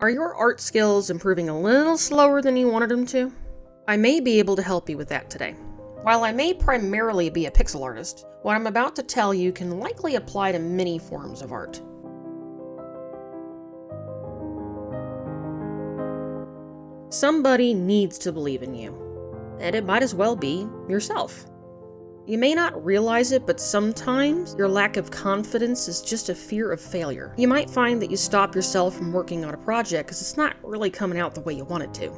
Are your art skills improving a little slower than you wanted them to? I may be able to help you with that today. While I may primarily be a pixel artist, what I'm about to tell you can likely apply to many forms of art. Somebody needs to believe in you, and it might as well be yourself. You may not realize it, but sometimes your lack of confidence is just a fear of failure. You might find that you stop yourself from working on a project because it's not really coming out the way you want it to.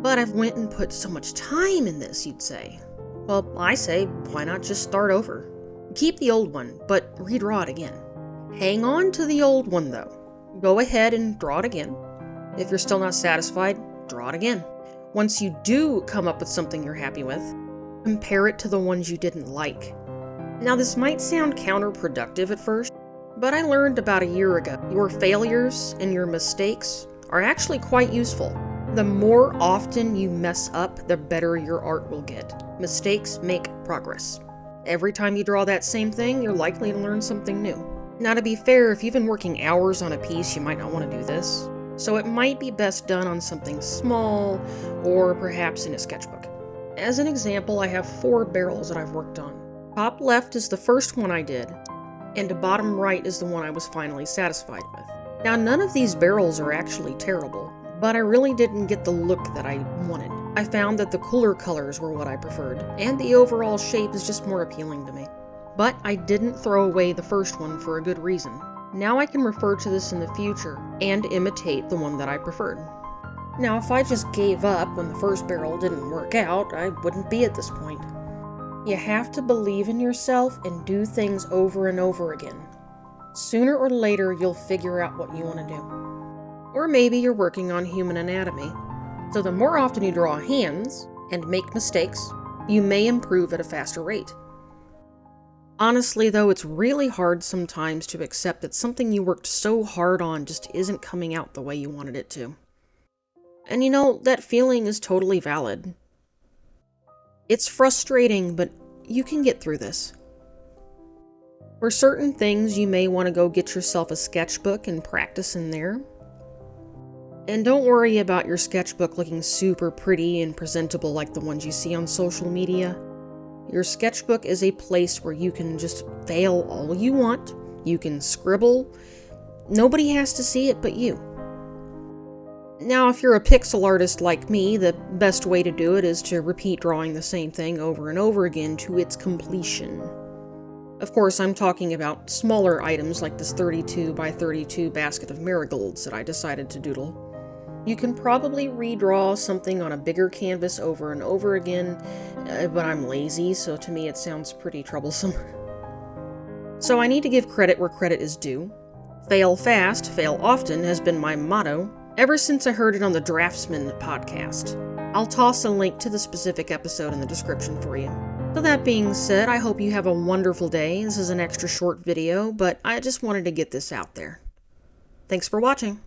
But I've went and put so much time in this, you'd say. Well, I say, why not just start over? Keep the old one, but redraw it again. Hang on to the old one though. Go ahead and draw it again. If you're still not satisfied, draw it again. Once you do come up with something you're happy with, compare it to the ones you didn't like. Now this might sound counterproductive at first, but I learned about a year ago, your failures and your mistakes are actually quite useful. The more often you mess up, the better your art will get. Mistakes make progress. Every time you draw that same thing, you're likely to learn something new. Now to be fair, if you've been working hours on a piece, you might not want to do this. So it might be best done on something small, or perhaps in a sketchbook. As an example, I have 4 barrels that I've worked on. Top left is the first one I did, and the bottom right is the one I was finally satisfied with. Now none of these barrels are actually terrible, but I really didn't get the look that I wanted. I found that the cooler colors were what I preferred, and the overall shape is just more appealing to me. But I didn't throw away the first one for a good reason. Now I can refer to this in the future and imitate the one that I preferred. Now, if I just gave up when the first barrel didn't work out, I wouldn't be at this point. You have to believe in yourself and do things over and over again. Sooner or later, you'll figure out what you want to do. Or maybe you're working on human anatomy. So the more often you draw hands and make mistakes, you may improve at a faster rate. Honestly, though, it's really hard sometimes to accept that something you worked so hard on just isn't coming out the way you wanted it to. And you know, that feeling is totally valid. It's frustrating, but you can get through this. For certain things, you may want to go get yourself a sketchbook and practice in there. And don't worry about your sketchbook looking super pretty and presentable like the ones you see on social media. Your sketchbook is a place where you can just fail all you want. You can scribble. Nobody has to see it but you. Now, if you're a pixel artist like me, the best way to do it is to repeat drawing the same thing over and over again to its completion. Of course, I'm talking about smaller items like this 32 by 32 basket of marigolds that I decided to doodle. You can probably redraw something on a bigger canvas over and over again, but I'm lazy, so to me it sounds pretty troublesome. So I need to give credit where credit is due. Fail fast, fail often has been my motto ever since I heard it on the Draftsman podcast. I'll toss a link to the specific episode in the description for you. So that being said, I hope you have a wonderful day. This is an extra short video, but I just wanted to get this out there. Thanks for watching.